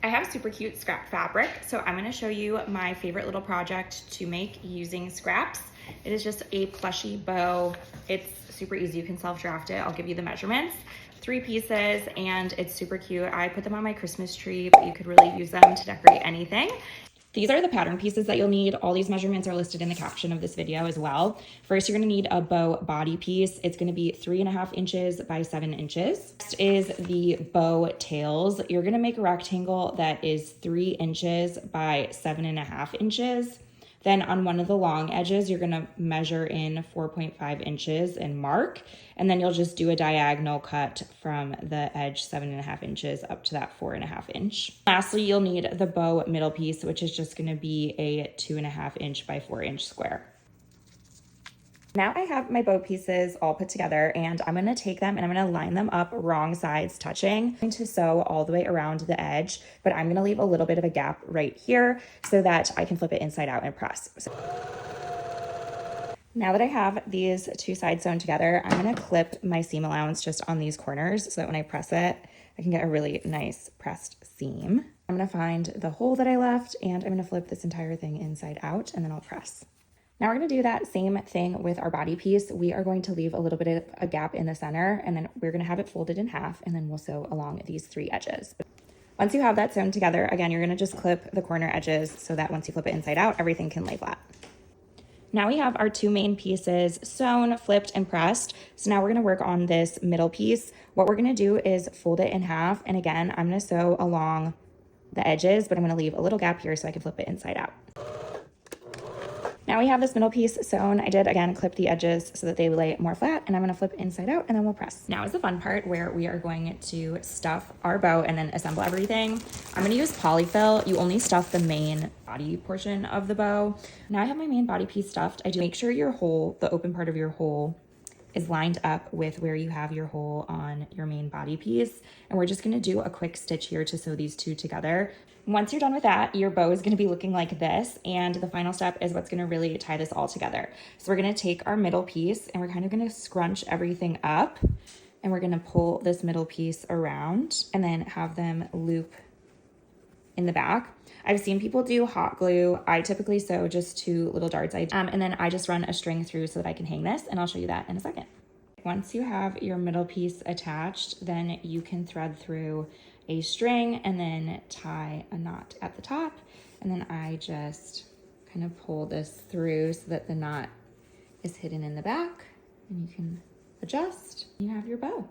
I have super cute scrap fabric, so I'm gonna show you my favorite little project to make using scraps. It is just a plushy bow. It's super easy, you can self-draft it. I'll give you the measurements. 3 pieces, and it's super cute. I put them on my Christmas tree, but you could really use them to decorate anything. These are the pattern pieces that you'll need. All these measurements are listed in the caption of this video as well. First, you're gonna need a bow body piece. It's gonna be 3.5 inches by 7 inches. Next is the bow tails. You're gonna make a rectangle that is 3 inches by 7.5 inches. Then on one of the long edges, you're gonna measure in 4.5 inches and mark, and then you'll just do a diagonal cut from the edge 7.5 inches up to that 4.5 inch. Lastly, you'll need the bow middle piece, which is just gonna be a 2.5 inch by 4 inch square. Now I have my bow pieces all put together, and I'm gonna take them and I'm gonna line them up wrong sides touching. I'm going to sew all the way around the edge, but I'm gonna leave a little bit of a gap right here so that I can flip it inside out and press. Now that I have these two sides sewn together, I'm gonna clip my seam allowance just on these corners so that when I press it, I can get a really nice pressed seam. I'm gonna find the hole that I left, and I'm gonna flip this entire thing inside out, and then I'll press. Now we're gonna do that same thing with our body piece. We are going to leave a little bit of a gap in the center, and then we're gonna have it folded in half, and then we'll sew along these 3 edges. Once you have that sewn together, again, you're gonna just clip the corner edges so that once you flip it inside out, everything can lay flat. Now we have our 2 main pieces sewn, flipped, and pressed. So now we're gonna work on this middle piece. What we're gonna do is fold it in half, and again, I'm gonna sew along the edges, but I'm gonna leave a little gap here so I can flip it inside out. Now we have this middle piece sewn. I did, again, clip the edges so that they lay more flat, and I'm gonna flip inside out, and then we'll press. Now is the fun part where we are going to stuff our bow and then assemble everything. I'm gonna use polyfill. You only stuff the main body portion of the bow. Now I have my main body piece stuffed. I do make sure your hole, the open part of your hole, is lined up with where you have your hole on your main body piece. And we're just gonna do a quick stitch here to sew these two together. Once you're done with that, your bow is gonna be looking like this, and the final step is what's gonna really tie this all together. So we're gonna take our middle piece and we're kind of gonna scrunch everything up, and we're gonna pull this middle piece around and then have them loop in the back. I've seen people do hot glue. I typically sew just 2 little darts, and then I just run a string through so that I can hang this, and I'll show you that in a second. Once you have your middle piece attached, then you can thread through a string and then tie a knot at the top. And then I just kind of pull this through so that the knot is hidden in the back, and you can adjust. You have your bow.